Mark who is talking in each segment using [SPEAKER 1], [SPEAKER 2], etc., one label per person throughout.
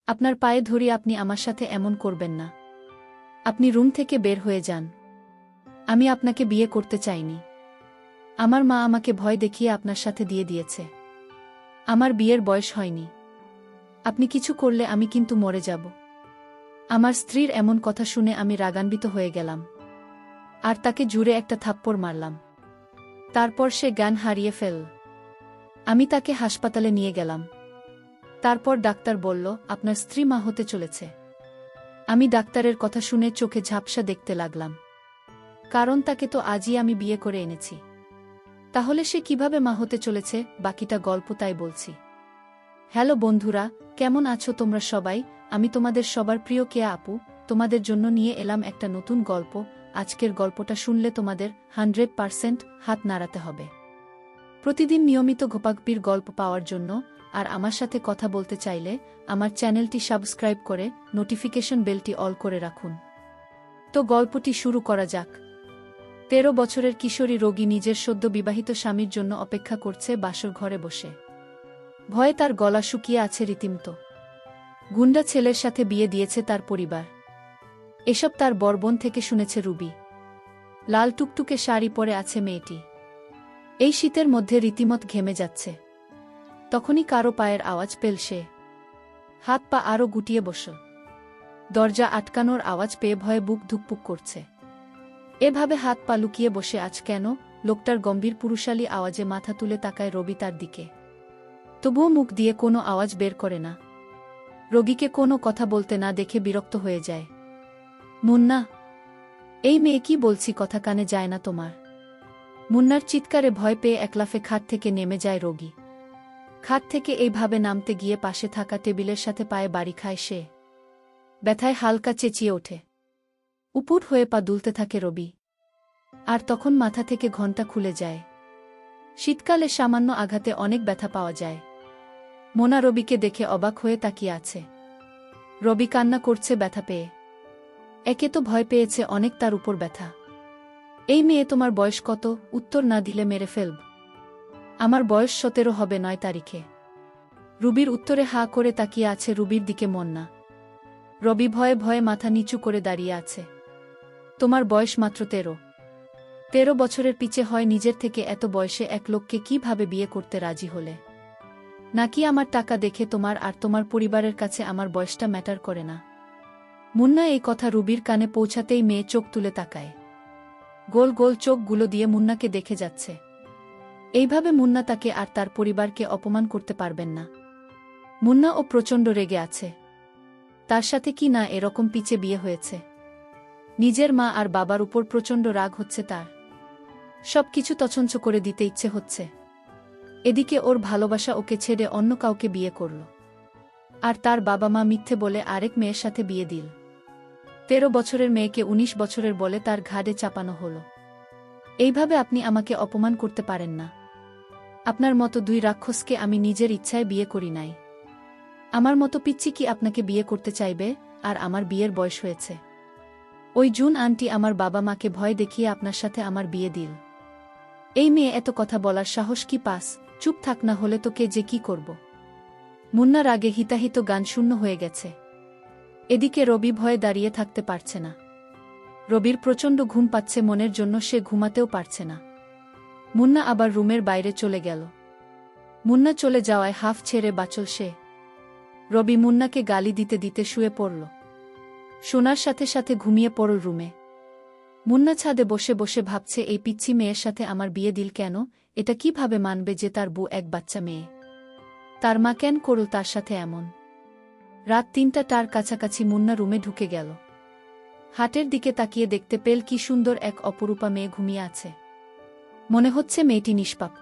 [SPEAKER 1] আপনার পায়ে ধরি, আপনি আমার সাথে এমন করবেন না। আপনি রুম থেকে বের হয়ে যান। আমি আপনাকে বিয়ে করতে চাইনি। আমার মা আমাকে ভয় দেখিয়ে আপনার সাথে দিয়ে দিয়েছে। আমার বিয়ের বয়স হয়নি। আপনি কিছু করলে আমি কিন্তু মরে যাব। আমার স্ত্রীর এমন কথা শুনে আমি রাগান্বিত হয়ে গেলাম, আর তাকে জুড়ে একটা থাপ্পড় মারলাম। তারপর সে জ্ঞান হারিয়ে ফেলল। আমি তাকে হাসপাতালে নিয়ে গেলাম। তারপর ডাক্তার বলল, আপনার স্ত্রী মা হতে চলেছে। আমি ডাক্তারের কথা শুনে চোখে ঝাপসা দেখতে লাগলাম, কারণ তাকে তো আজই আমি বিয়ে করে এনেছি। তাহলে সে কিভাবে মা হতে চলেছে? বাকিটা গল্প তাই বলছি। হ্যালো বন্ধুরা, কেমন আছো তোমরা সবাই? আমি তোমাদের সবার প্রিয় কেয়া আপু, তোমাদের জন্য নিয়ে এলাম একটা নতুন গল্প। আজকের গল্পটা শুনলে তোমাদের 100% হাত নাড়াতে হবে। প্রতিদিন নিয়মিত ঘোপাগপির গল্প পাওয়ার জন্য আর আমার সাথে কথা বলতে চাইলে আমার চ্যানেলটি সাবস্ক্রাইব করে নোটিফিকেশন বেলটি অল করে রাখুন। তো গল্পটি শুরু করা যাক। 13 বছরের কিশোরী রোগী নিজের সদ্য বিবাহিত স্বামীর জন্য অপেক্ষা করছে বাসর ঘরে বসে। ভয়ে তার গলা শুকিয়ে আছে রীতিমতো। গুন্ডা ছেলের সাথে বিয়ে দিয়েছে তার পরিবার। এসব তার বরবোন থেকে শুনেছে রুবি। লাল টুকটুকে শাড়ি পরে আছে মেয়েটি। এই শীতের মধ্যে রীতিমত ঘেমে যাচ্ছে। তখনই কারো পায়ের আওয়াজ পেল সে। হাত পা আরও গুটিয়ে বসল। দরজা আটকানোর আওয়াজ পেয়ে ভয়ে বুক ধুকপুক করছে। এভাবে হাত পা লুকিয়ে বসে আজ কেন? লোকটার গম্ভীর পুরুষালী আওয়াজে মাথা তুলে তাকায় রবি তার দিকে। তবুও মুখ দিয়ে কোনো আওয়াজ বের করে না। রোগীকে কোনো কথা বলতে না দেখে বিরক্ত হয়ে যায়। মুন্না, এই মেয়ে কি বলছি কথা কানে যায় না তোমার? মুন্নার চিৎকারে ভয় পেয়ে একলাফে খাট থেকে নেমে যায় রোগী। খাট থেকে এইভাবে নামতে গিয়ে পাশে থাকা টেবিলের সাথে পায়ে বাড়ি খায় সে। ব্যথায় হালকা চেঁচিয়ে ওঠে। উপুর হয়ে পা দুলতে থাকে রবি। আর তখন মাথা থেকে ঘণ্টা খুলে যায়। শীতকালে সামান্য আঘাতে অনেক ব্যথা পাওয়া যায়। মোনা রবিকে দেখে অবাক হয়ে তাকিয়ে আছে। রবি কান্না করছে ব্যথা পেয়ে। একে তো ভয় পেয়েছে অনেক, তার উপর ব্যথা। এই মেয়ে তোমার বয়স কত? উত্তর না দিলে মেরে ফেলব। আমার বয়স 17 হবে 9 তারিখে। রুবির উত্তরে হাঁ করে তাকিয়ে আছে রুবির দিকে মন্না। রবি ভয়ে ভয়ে মাথা নিচু করে দাঁড়িয়ে আছে। তোমার বয়স মাত্র 13 বছরের পিছে হয় নিজের থেকে এত বয়সে এক লোককে কিভাবে বিয়ে করতে রাজি হলে? নাকি আমার টাকা দেখে তোমার আর তোমার পরিবারের কাছে আমার বয়সটা ম্যাটার করে না? মুন্না এই কথা রুবির কানে পৌঁছাতেই মেয়ে চোখ তুলে তাকায়। গোল গোল চোখগুলো দিয়ে মুন্নাকে দেখে যাচ্ছে। এইভাবে মুন্না তাকে আর তার পরিবারকে অপমান করতে পারবেন না। মুন্না ও প্রচণ্ড রেগে আছে। তার সাথে কি না এরকম পিছে বিয়ে হয়েছে? নিজের মা আর বাবার উপর প্রচণ্ড রাগ হচ্ছে তার। সব কিছু তছনছ করে দিতে ইচ্ছে হচ্ছে। এদিকে ওর ভালোবাসা ওকে ছেড়ে অন্য কাউকে বিয়ে করল। আর তার বাবা মা মিথ্যে বলে আরেক মেয়ের সাথে বিয়ে দিল। 13 বছরের মেয়েকে 19 বছরের বলে তার ঘাড়ে চাপানো হলো। এইভাবে আপনি আমাকে অপমান করতে পারেন না। আপনার মতো দুই রাক্ষসকে আমি নিজের ইচ্ছায় বিয়ে করি নাই। আমার মতো পিচ্চি কি আপনাকে বিয়ে করতে চাইবে? আর আমার বিয়ের বয়স হয়েছে। ওই জুন আন্টি আমার বাবা মাকে ভয় দেখিয়ে আপনার সাথে আমার বিয়ে দিল। এই মেয়ে এত কথা বলার সাহস কি পাস? চুপ থাক, না হলে তোকে যে কি করব। মুন্না রাগে হিতাহিত গান শূন্য হয়ে গেছে। এদিকে রবি ভয়ে দাঁড়িয়ে থাকতে পারছে না। রবির প্রচণ্ড ঘুম পাচ্ছে মনের জন্য, সে ঘুমাতেও পারছে না। মুন্না আবার রুমের বাইরে চলে গেল। মুন্না চলে যাওয়ায় হাফ ছেড়ে বাঁচল সে। রবি মুন্নাকে গালি দিতে দিতে শুয়ে পড়ল। শোনার সাথে সাথে ঘুমিয়ে পড়ল রুমে। মুন্না ছাদে বসে বসে ভাবছে, এই পিচ্ছি মেয়ের সাথে আমার বিয়ে দিল কেন? এটা কিভাবে মানবে যে তার বউ এক বাচ্চা মেয়ে? তার মা কেন করল তার সাথে এমন? রাত 3টার কাছাকাছি মুন্না রুমে ঢুকে গেল। হাটের দিকে তাকিয়ে দেখতে পেল কি সুন্দর এক অপরূপা মেয়ে ঘুমিয়ে আছে। মনে হচ্ছে মেয়েটি নিষ্পাপ।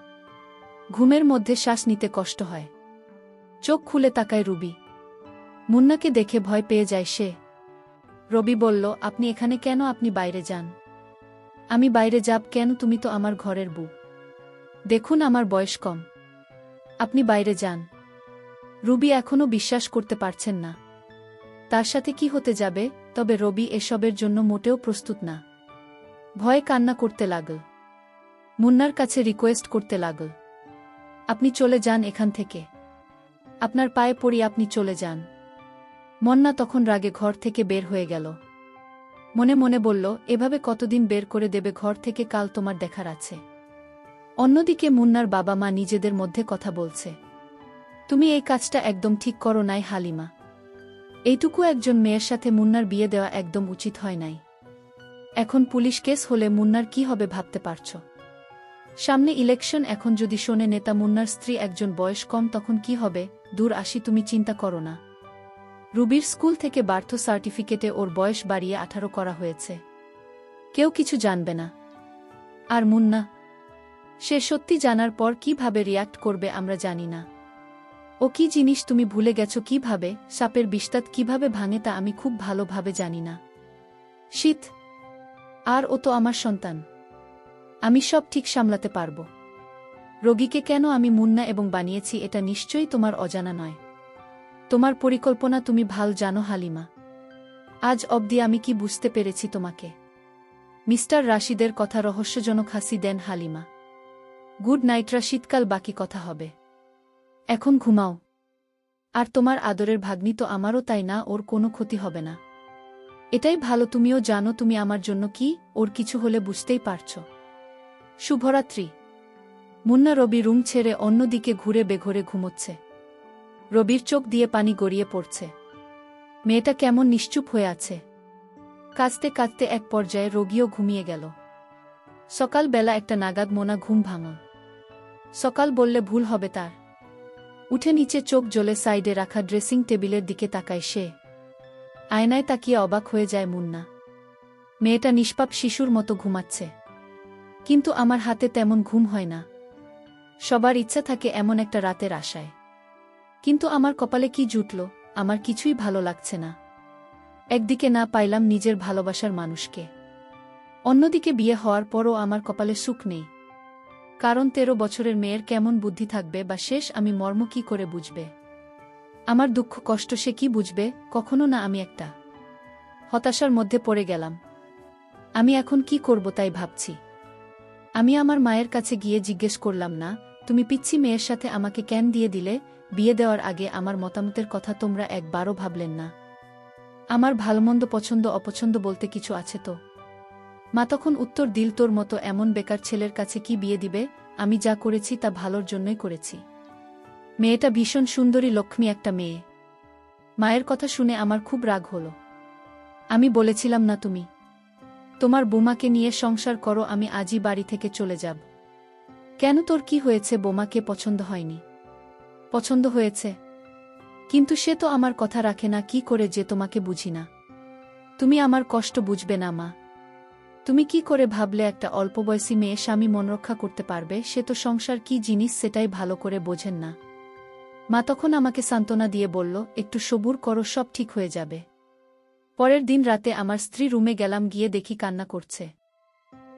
[SPEAKER 1] ঘুমের মধ্যে শ্বাস নিতে কষ্ট হয়। চোখ খুলে তাকায় রুবি। মুন্নাকে দেখে ভয় পেয়ে যায় সে। রবি বলল, আপনি এখানে কেন? আপনি বাইরে যান। আমি বাইরে যাব কেন? তুমি তো আমার ঘরের বউ। দেখুন আমার বয়স কম। আপনি বাইরে যান। রুবি এখনও বিশ্বাস করতে পারছেন না। তার সাথে কি হতে যাবে? তবে রবি এসবের জন্য মোটেও প্রস্তুত না। ভয়ে কান্না করতে লাগল। মুন্নার কাছে রিকোয়েস্ট করতে লাগল, আপনি চলে যান এখান থেকে। আপনার পায়ে পড়ি, আপনি চলে যান। মন্না তখন রাগে ঘর থেকে বের হয়ে গেল। মনে মনে বলল, এভাবে কতদিন বের করে দেবে ঘর থেকে, কাল তোমার দেখার আছে। অন্যদিকে মুন্নার বাবা মা নিজেদের মধ্যে কথা বলছে। তুমি এই কাজটা একদম ঠিক করো নাই হালিমা। এইটুকু একজন মেয়ের সাথে মুন্নার বিয়ে দেওয়া একদম উচিত হয় নাই। এখন পুলিশ কেস হলে মুন্নার কি হবে ভাবতে পারছ? সামনে ইলেকশন, এখন যদি শোনে নেতা মুন্নার স্ত্রী একজন বয়স কম, তখন কি হবে? দূর আসি, তুমি চিন্তা করো না। রুবির স্কুল থেকে বার্থ সার্টিফিকেটে ওর বয়স বাড়িয়ে 18 করা হয়েছে। কেউ কিছু জানবে না। আর মুন্না, সে সত্যি জানার পর কিভাবে রিয়্যাক্ট করবে আমরা জানি না। ও কি জিনিস তুমি ভুলে গেছো কিভাবে, সাপের বিষদাঁত কিভাবে ভাঙে তা আমি খুব ভালোভাবে জানি না। শীত, আর ও তো আমার সন্তান। আমি সব ঠিক সামলাতে পারব। রোগীকে কেন আমি মুন্না এবং বানিয়েছি এটা নিশ্চয়ই তোমার অজানা নয়। তোমার পরিকল্পনা তুমি ভাল জানো হালিমা। আজ অবধি আমি কি বুঝতে পেরেছি তোমাকে? মিস্টার রাশিদের কথা রহস্যজনক হাসি দেন হালিমা। গুড নাইটরা, শীতকাল বাকি কথা হবে। এখন ঘুমাও। আর তোমার আদরের ভাগ্নি তো আমারও, তাই না? ওর কোনো ক্ষতি হবে না। এটাই ভালো, তুমিও জানো তুমি আমার জন্য কি, ওর কিছু হলে বুঝতেই পারছ। শুভরাত্রি। মুন্না রবি রুম ছেড়ে অন্যদিকে ঘুরে বেঘরে ঘুমোচ্ছে। রবির চোখ দিয়ে পানি গড়িয়ে পড়ছে। মেয়েটা কেমন নিশ্চুপ হয়ে আছে। কাঁদতে কাঁদতে এক পর্যায়ে রোগীও ঘুমিয়ে গেল। সকালবেলা একটা নাগাদ মোনা ঘুম ভাঙল। সকাল বললে ভুল হবে তার। উঠে নিচে চোখ জ্বলে সাইডে রাখা ড্রেসিং টেবিলের দিকে তাকায় সে। আয়নায় তাকিয়ে অবাক হয়ে যায় মুন্না। মেয়েটা নিষ্পাপ শিশুর মতো ঘুমাচ্ছে। কিন্তু আমার হাতে তেমন ঘুম হয় না। সবার ইচ্ছা থাকে এমন একটা রাতের আশায়। কিন্তু আমার কপালে কি জুটল, আমার কিছুই ভালো লাগছে না। একদিকে না পাইলাম নিজের ভালোবাসার মানুষকে, অন্যদিকে বিয়ে হওয়ার পরও আমার কপালে সুখ নেই। কারণ 13 বছরের মেয়ের কেমন বুদ্ধি থাকবে বা শেষ আমি মর্ম কি করে বুঝবে? আমার দুঃখ কষ্ট সে কি বুঝবে? কখনো না। আমি একটা হতাশার মধ্যে পড়ে গেলাম। আমি এখন কি করব তাই ভাবছি। আমি আমার মায়ের কাছে গিয়ে জিজ্ঞেস করলাম, না তুমি পিচ্ছি মেয়ের সাথে আমাকে কেন দিয়ে দিলে? বিয়ে দেওয়ার আগে আমার মতামতের কথা তোমরা একবারও ভাবলেন না? আমার ভালোমন্দ পছন্দ অপছন্দ বলতে কিছু আছে তো? মা তখন উত্তর দিল, তোর মতো এমন বেকার ছেলের কাছে কি বিয়ে দিবে? আমি যা করেছি তা ভালোর জন্যই করেছি। মেয়েটা ভীষণ সুন্দরী, লক্ষ্মী একটা মেয়ে। মায়ের কথা শুনে আমার খুব রাগ হলো। আমি বলেছিলাম না তুমি তোমার বোমাকে নিয়ে সংসার করো, আমি আজই বাড়ি থেকে চলে যাব। কেন, তোর কি হয়েছে? বোমাকে পছন্দ হয়নি? পছন্দ হয়েছে, কিন্তু সে তো আমার কথা রাখে না। কি করে যে তোমাকে বুঝি না? তুমি আমার কষ্ট বুঝবে না মা। তুমি কি করে ভাবলে একটা অল্পবয়সী মেয়ে স্বামী মনরক্ষা করতে পারবে? সে তো সংসার কি জিনিস সেটাই ভালো করে বোঝেন না। মা তখন আমাকে সান্ত্বনা দিয়ে বলল, একটু সবুর করো, সব ঠিক হয়ে যাবে। পরের দিন রাতে আমার স্ত্রী রুমে গেলাম, গিয়ে দেখি কান্না করছে।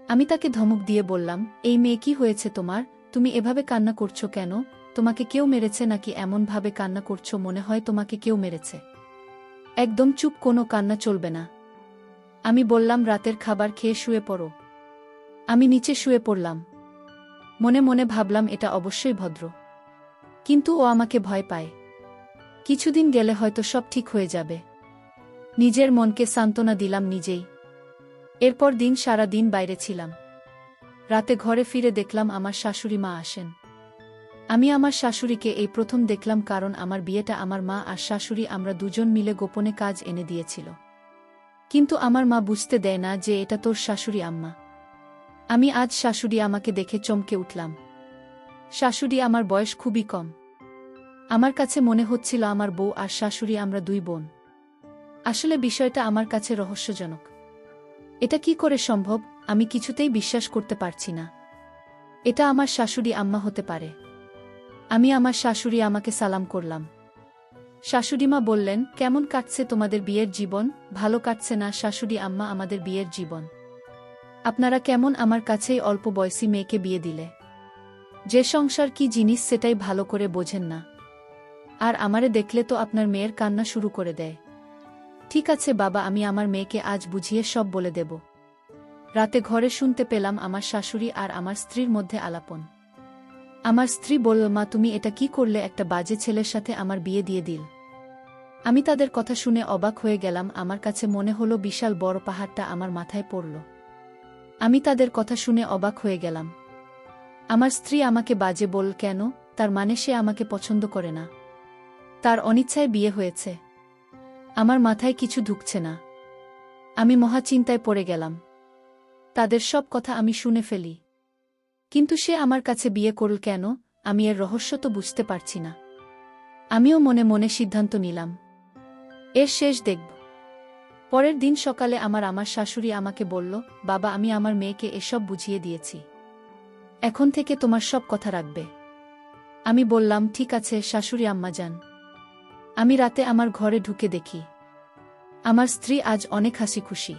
[SPEAKER 1] আমি তাকে ধমক দিয়ে বললাম, এই মেয়ে কি হয়েছে তোমার? তুমি এভাবে কান্না করছো কেন? তোমাকে কেউ মেরেছে নাকি এমনভাবে কান্না করছো মনে হয় তোমাকে কেউ মেরেছে? একদম চুপ, কোনো কান্না চলবে না। আমি বললাম, রাতের খাবার খেয়ে শুয়ে পড়ো। আমি নিচে শুয়ে পড়লাম। মনে মনে ভাবলাম এটা অবশ্যই ভদ্র, কিন্তু ও আমাকে ভয় পায়। কিছুদিন গেলে হয়তো সব ঠিক হয়ে যাবে। নিজের মনকে সান্ত্বনা দিলাম নিজেই। এরপর দিন সারা দিন বাইরে ছিলাম। রাতে ঘরে ফিরে দেখলাম আমার শাশুড়ি মা আসেন। আমি আমার শাশুড়িকে এই প্রথম দেখলাম, কারণ আমার বিয়েটা আমার মা আর শাশুড়ি আমরা দুজন মিলে গোপনে কাজ এনে দিয়েছিল। কিন্তু আমার মা বুঝতে দেয় না যে এটা তোর শাশুড়ি আম্মা। আমি আজ শাশুড়ি আমাকে দেখে চমকে উঠলাম। শাশুড়ি আমার বয়স খুবই কম। আমার কাছে মনে হচ্ছিল আমার বউ আর শাশুড়ি আমরা দুই বোন। আসলে বিষয়টা আমার কাছে রহস্যজনক। এটা কি করে সম্ভব? আমি কিছুতেই বিশ্বাস করতে পারছি না এটা আমার শাশুড়ি আম্মা হতে পারে। আমি আমার শাশুড়ি আমাকে সালাম করলাম। শাশুড়িমা বললেন, কেমন কাটছে তোমাদের বিয়ের জীবন? ভালো কাটছে না শাশুড়ি আম্মা আমাদের বিয়ের জীবন? আপনারা কেমন আমার কাছেই অল্প বয়সী মেয়েকে বিয়ে দিলে? যে সংসার কি জিনিস সেটাই ভালো করে বোঝেন না। আর আমারে দেখলে তো আপনার মেয়ের কান্না শুরু করে দেয়। ঠিক আছে বাবা, আমি আমার মেয়েকে আজ বুঝিয়ে সব বলে দেব। রাতে ঘরে শুনতে পেলাম আমার শাশুড়ি আর আমার স্ত্রীর মধ্যে আলাপন। আমার স্ত্রী বলল, মা তুমি এটা কি করলে? একটা বাজে ছেলের সাথে আমার বিয়ে দিয়ে দিল। আমি তাদের কথা শুনে অবাক হয়ে গেলাম। আমার কাছে মনে হলো বিশাল বড় পাহাড়টা আমার মাথায় পড়ল। আমি তাদের কথা শুনে অবাক হয়ে গেলাম। আমার স্ত্রী আমাকে বাজে বলল কেন? তার মানে সে আমাকে পছন্দ করে না? তার অনিচ্ছায় বিয়ে হয়েছে? আমার মাথায় কিছু ঢুকছে না। আমি মহা চিন্তায় পড়ে গেলাম। তাদের সব কথা আমি শুনে ফেলি। কিন্তু সে আমার কাছে বিয়ে করল কেন? আমি এর রহস্য তো বুঝতে পারছি না। আমিও মনে মনে সিদ্ধান্ত নিলাম, এর শেষ দেখব। পরের দিন সকালে আমার শাশুড়ি আমাকে বলল, বাবা, আমি আমার মেয়েকে এসব বুঝিয়ে দিয়েছি। এখন থেকে তোমার সব কথা রাখবে। আমি বললাম, ঠিক আছে শাশুড়ি আম্মা যান। আমি রাতে আমার ঘরে ঢুকে দেখি আমার স্ত্রী আজ অনেক হাসি খুশি।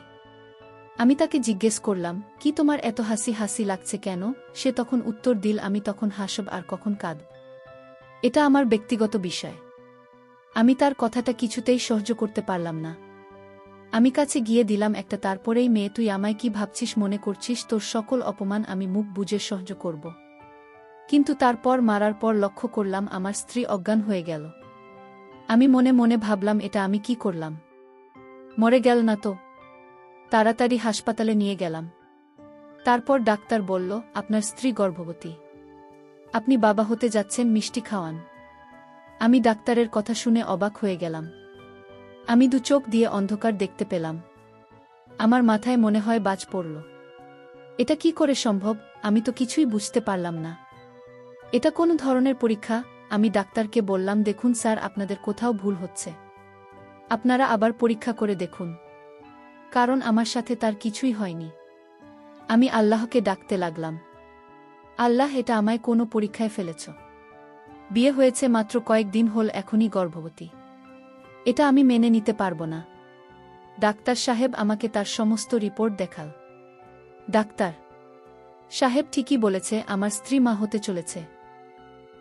[SPEAKER 1] আমি তাকে জিজ্ঞেস করলাম, কি তোমার এত হাসি হাসি লাগছে কেন? সে তখন উত্তর দিল, আমি তখন হাসব আর কখন কাঁদব, এটা আমার ব্যক্তিগত বিষয়। আমি তার কথাটা কিছুতেই সহ্য করতে পারলাম না। আমি কাছে গিয়ে দিলাম একটা, তারপরেই মেয়ে, তুই আমায় কি ভাবছিস মনে করছিস? তোর সকল অপমান আমি মুখ বুজে সহ্য করব। কিন্তু তারপর মারার পর লক্ষ্য করলাম আমার স্ত্রী অজ্ঞান হয়ে গেল। আমি মনে মনে ভাবলাম, এটা আমি কি করলাম? মরে গেল না তো? তাড়াতাড়ি হাসপাতালে নিয়ে গেলাম। তারপর ডাক্তার বলল, আপনার স্ত্রী গর্ভবতী। আপনি বাবা হতে যাচ্ছেন, মিষ্টি খাওয়ান। আমি ডাক্তারের কথা শুনে অবাক হয়ে গেলাম। আমি দু চোখ দিয়ে অন্ধকার দেখতে পেলাম। আমার মাথায় মনে হয় বাজ পড়ল। এটা কি করে সম্ভব? আমি তো কিছুই বুঝতে পারলাম না। এটা কোন ধরনের পরীক্ষা? আমি ডাক্তারকে বললাম, দেখুন স্যার, আপনাদের কোথাও ভুল হচ্ছে। আপনারা আবার পরীক্ষা করে দেখুন, কারণ আমার সাথে তার কিছুই হয়নি। আমি আল্লাহকে ডাকতে লাগলাম, আল্লাহ, এটা আমায় কোনো পরীক্ষায় ফেলেছ? বিয়ে হয়েছে মাত্র কয়েকদিন হল, এখনই গর্ভবতী। এটা আমি মেনে নিতে পারব না। ডাক্তার সাহেব আমাকে তার সমস্ত রিপোর্ট দেখাল। ডাক্তার সাহেব ঠিকই বলেছে, আমার স্ত্রী মা হতে চলেছে।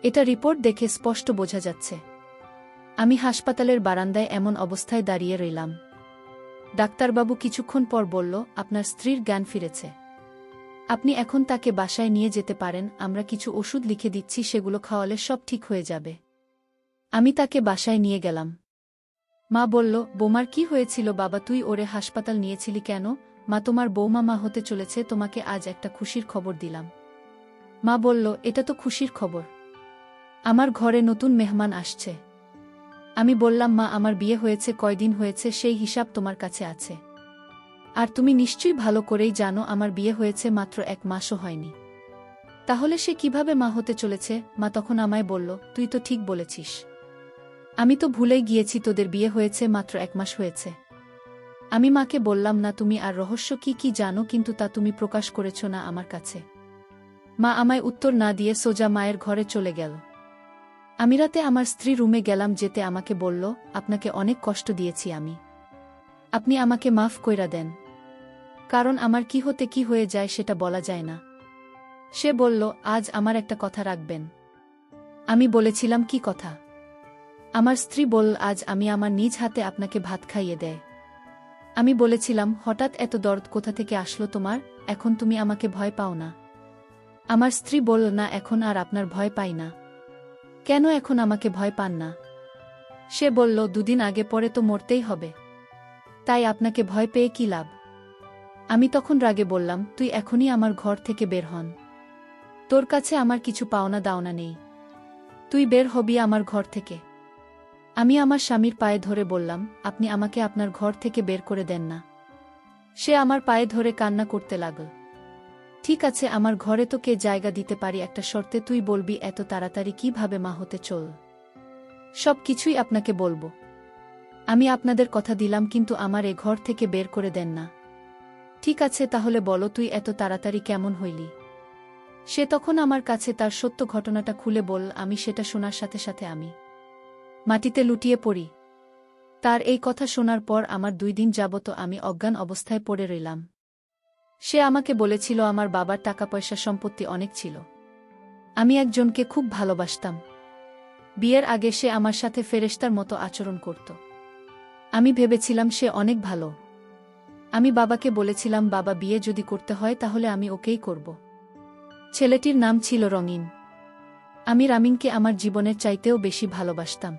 [SPEAKER 1] এটা রিপোর্ট দেখে স্পষ্ট বোঝা যাচ্ছে। আমি হাসপাতালের বারান্দায় এমন অবস্থায় দাঁড়িয়ে রইলাম। ডাক্তারবাবু কিছুক্ষণ পর বলল, আপনার স্ত্রীর জ্ঞান ফিরেছে। আপনি এখন তাকে বাসায় নিয়ে যেতে পারেন। আমরা কিছু ওষুধ লিখে দিচ্ছি, সেগুলো খাওয়ালে সব ঠিক হয়ে যাবে। আমি তাকে বাসায় নিয়ে গেলাম। মা বলল, বৌমার কি হয়েছিল বাবা? তুই ওরে হাসপাতাল নিয়েছিলি কেন? মা, তোমার বৌমা মা হতে চলেছে, তোমাকে আজ একটা খুশির খবর দিলাম। মা বলল, এটা তো খুশির খবর, আমার ঘরে নতুন মেহমান আসছে। আমি বললাম, মা, আমার বিয়ে হয়েছে কয়দিন হয়েছে সেই হিসাব তোমার কাছে আছে? আর তুমি নিশ্চয়ই ভালো করেই জানো আমার বিয়ে হয়েছে মাত্র 1 মাসও হয়নি। তাহলে সে কিভাবে মা হতে চলেছে? মা তখন আমায় বলল, তুই তো ঠিক বলেছিস, আমি তো ভুলেই গিয়েছি, তোদের বিয়ে হয়েছে মাত্র 1 মাস হয়েছে। আমি মাকে বললাম, না, তুমি আর রহস্য কি কি জানো, কিন্তু তা তুমি প্রকাশ করেছ না আমার কাছে। মা আমায় উত্তর না দিয়ে সোজা মায়ের ঘরে চলে গেল। আমি রাতে আমার স্ত্রী রুমে গেলাম, যেতে আমাকে বলল, আপনাকে অনেক কষ্ট দিয়েছি আমি, আপনি আমাকে মাফ কইরা দেন, কারণ আমার কি হতে কি হয়ে যায় সেটা বলা যায় না। সে বলল, আজ আমার একটা কথা রাখবেন। আমি বলেছিলাম, কি কথা? আমার স্ত্রী বলল, আজ আমি আমার নিজ হাতে আপনাকে ভাত খাইয়ে দেয়। আমি বলেছিলাম, হঠাৎ এত দরদ কোথা থেকে আসলো তোমার? এখন তুমি আমাকে ভয় পাও না? আমার স্ত্রী বলল, না, এখন আর আপনার ভয় পাই না। কেন এখন আমাকে ভয় পান না? সে বলল, 2 দিন আগে পরে তো মরতেই হবে, তাই আপনাকে ভয় পেয়ে কি লাভ? আমি তখন রাগে বললাম, তুই এখনই আমার ঘর থেকে বের হন। তোর কাছে আমার কিছু পাওনা দাওনা নেই, তুই বের হবি আমার ঘর থেকে। আমি আমার স্বামীর পায়ে ধরে বললাম, আপনি আমাকে আপনার ঘর থেকে বের করে দেন না। সে আমার পায়ে ধরে কান্না করতে লাগল। ঠিক আছে, আমার ঘরে তো কে জায়গা দিতে পারি, একটা শর্তে, তুই বলবি এত তাড়াতাড়ি কিভাবে মা হতে চল। সব কিছুই আপনাকে বলবো, আমি আপনাদের কথা দিলাম, কিন্তু আমার এ ঘর থেকে বের করে দেন না। ঠিক আছে, তাহলে বলো, তুই এত তাড়াতাড়ি কেমন হইলি? সে তখন আমার কাছে তার সত্য ঘটনাটা খুলে বলল। আমি সেটা শোনার সাথে সাথে আমি মাটিতে লুটিয়ে পড়ি। তার এই কথা শোনার পর আমার 2 দিন যাবত আমি অজ্ঞান অবস্থায় পড়ে রইলাম। সে আমাকে বলেছিল আমার বাবার টাকা পয়সা সম্পত্তি অনেক ছিল, আমি একজনকে খুব ভালোবাসতাম। বিয়ের আগে সে আমার সাথে ফেরেশতার মতো আচরণ করত। আমি ভেবেছিলাম সে অনেক ভালো। আমি বাবাকে বলেছিলাম, বাবা, বিয়ে যদি করতে হয় তাহলে আমি ওকেই করব। ছেলেটির নাম ছিল রঙিন। আমি রামিনকে আমার জীবনের চাইতেও বেশি ভালোবাসতাম।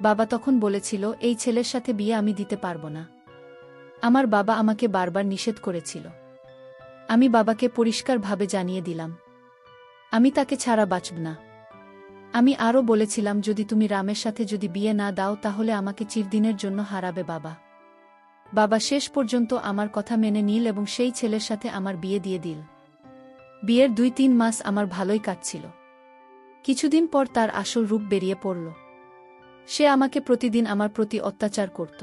[SPEAKER 1] বাবা তখন বলেছিল এই ছেলের সাথে বিয়ে আমি দিতে পারব না। আমার বাবা আমাকে বারবার নিষেধ করেছিল। আমি বাবাকে পরিষ্কারভাবে জানিয়ে দিলাম আমি তাকে ছাড়া বাঁচব না। আমি আরও বলেছিলাম যদি তুমি রামের সাথে যদি বিয়ে না দাও তাহলে আমাকে চিরদিনের জন্য হারাবে বাবা। বাবা শেষ পর্যন্ত আমার কথা মেনে নিল এবং সেই ছেলের সাথে আমার বিয়ে দিয়ে দিল। বিয়ের 2-3 মাস আমার ভালোই কাটছিল। কিছুদিন পর তার আসল রূপ বেরিয়ে পড়ল। সে আমাকে প্রতিদিন আমার প্রতি অত্যাচার করত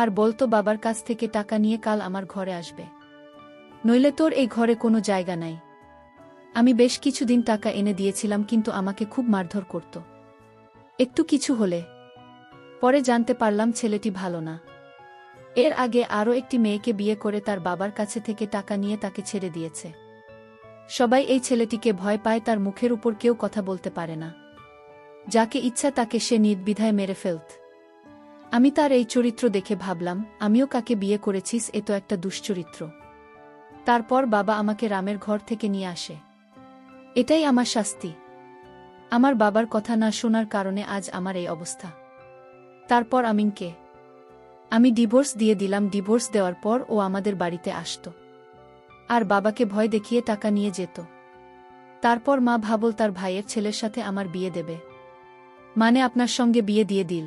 [SPEAKER 1] আর বলতো বাবার কাছ থেকে টাকা নিয়ে কাল আমার ঘরে আসবে, নইলে তোর এই ঘরে কোনো জায়গা নাই। আমি বেশ কিছুদিন টাকা এনে দিয়েছিলাম কিন্তু আমাকে খুব মারধর করত একটু কিছু হলে। পরে জানতে পারলাম ছেলেটি ভালো না। এর আগে আরও একটি মেয়েকে বিয়ে করে তার বাবার কাছে থেকে টাকা নিয়ে তাকে ছেড়ে দিয়েছে। সবাই এই ছেলেটিকে ভয় পায়, তার মুখের উপর কেউ কথা বলতে পারে না। যাকে ইচ্ছা তাকে সে নির্দ্বিধায় মেরে ফেলত। আমি তার এই চরিত্র দেখে ভাবলাম আমিও কাকে বিয়ে করেছিস, এ তো একটা দুশ্চরিত্র। তারপর বাবা আমাকে রামের ঘর থেকে নিয়ে আসে। এটাই আমার শাস্তি। আমার বাবার কথা না শোনার কারণে আজ আমার এই অবস্থা। তারপর আমি ডিভোর্স দিয়ে দিলাম। ডিভোর্স দেওয়ার পর ও আমাদের বাড়িতে আসত আর বাবাকে ভয় দেখিয়ে টাকা নিয়ে যেত। তারপর মা ভাবল তার ভাইয়ের ছেলের সাথে আমার বিয়ে দেবে, মানে আপনার সঙ্গে বিয়ে দিয়ে দিল।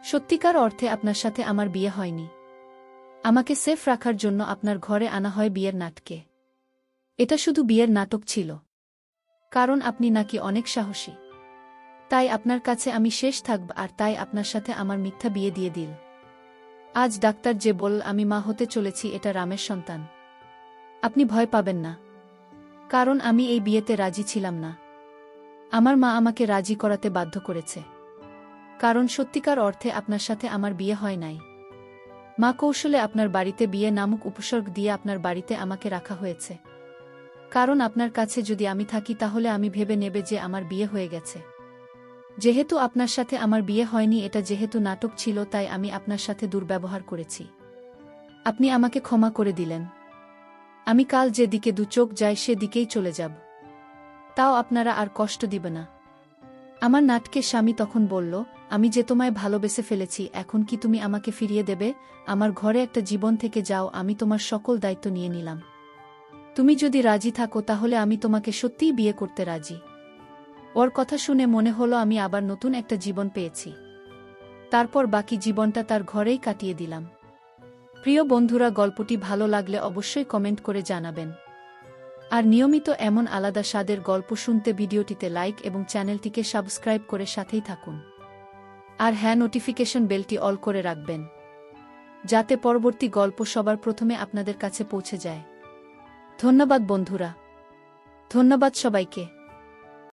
[SPEAKER 1] সত্যিকার অর্থে আপনার সাথে আমার বিয়ে হয়নি। আমাকে সেফ রাখার জন্য আপনার ঘরে আনা হয় বিয়ের নাটকে। এটা শুধু বিয়ের নাটক ছিল, কারণ আপনি নাকি অনেক সাহসী, তাই আপনার কাছে আমি শেষ থাকব, আর তাই আপনার সাথে আমার মিথ্যা বিয়ে দিয়ে দিল। আজ ডাক্তার যে বলল আমি মা হতে চলেছি, এটা রামের সন্তান। আপনি ভয় পাবেন না, কারণ আমি এই বিয়েতে রাজি ছিলাম না। আমার মা আমাকে রাজি করাতে বাধ্য করেছে, কারণ সত্যিকার অর্থে আপনার সাথে আমার বিয়ে হয় নাই। মা কৌশলে আপনার বাড়িতে বিয়ে নামক উপসর্গ দিয়ে আপনার বাড়িতে আমাকে রাখা হয়েছে, কারণ আপনার কাছে যদি আমি থাকি তাহলে আমি ভেবে নেবে যে আমার বিয়ে হয়ে গেছে। যেহেতু আপনার সাথে আমার বিয়ে হয়নি, এটা যেহেতু নাটক ছিল, তাই আমি আপনার সাথে দুর্ব্যবহার করেছি। আপনি আমাকে ক্ষমা করে দিলেন। আমি কাল যে দিকে দু চোখ যায় সে দিকেই চলে যাব, তাও আপনারা আর কষ্ট দিবে না। আমার নাটকের স্বামী তখন বলল আমি যে তোমায় ভালোবেসে ফেলেছি, এখন কি তুমি আমাকে ফিরিয়ে দেবে? আমার ঘরে একটা জীবন থেকে যাও, আমি তোমার সকল দায়িত্ব নিয়ে নিলাম। তুমি যদি রাজি থাকো তাহলে আমি তোমাকে সত্যিই বিয়ে করতে রাজি। ওর কথা শুনে মনে হলো আমি আবার নতুন একটা জীবন পেয়েছি। তারপর বাকি জীবনটা তার ঘরেই কাটিয়ে দিলাম। প্রিয় বন্ধুরা, গল্পটি ভালো লাগলে অবশ্যই কমেন্ট করে জানাবেন। আর নিয়মিত এমন আলাদা স্বাদের গল্প শুনতে ভিডিওটিতে লাইক এবং চ্যানেলটিকে সাবস্ক্রাইব করে সাথেই থাকুন। আর হ্যাঁ, নোটিফিকেশন বেলটি অল করে রাখবেন, যাতে পরবর্তী গল্প সবার প্রথমে আপনাদের কাছে পৌঁছে যায়। ধন্যবাদ বন্ধুরা, ধন্যবাদ সবাইকে।